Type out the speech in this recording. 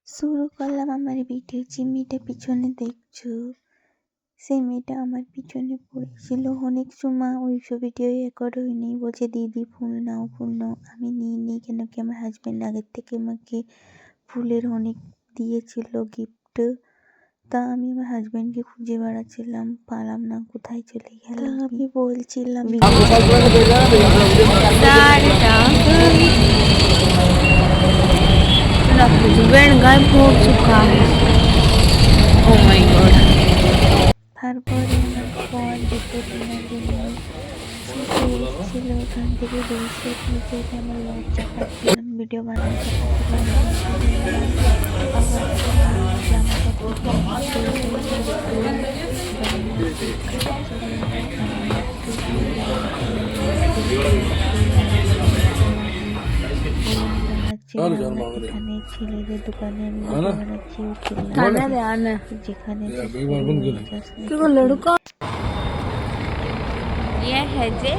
শুরু করলাম আমার ভিডিও। যে মেয়েটা পিছনে দেখছো, সেই মেয়েটা আমার পিছনে পড়েছিল অনেক সময়। ওই ভিডিও রেকর্ড হয়নি। বলছে দিদি ফুল নাও ফুল নাও। আমি নিই কেন কি আমার হাজব্যান্ড আগের থেকে আমাকে ফুলের অনেক দিয়েছিল গিফট। তা আমি আমার হাজব্যান্ডকে খুঁজে বেড়াচ্ছিলাম, পালাম না, কোথায় চলে গেল। আমি বলছিলাম हस्बैंड गायब हो चुका है। Oh my God. তারপরে আমার বর দুটো ডিনার নিয়ে ছুটে এসেছিল ওখান থেকে। বসে নিজের আমার লজ্জা পাচ্ছিলাম, ভিডিও বানাতে পারছিলাম না। চলে এলাম আবার জামা এখানে ছেলেদের দোকানে আমি বানাচ্ছি যেখানে लड़का ये है जे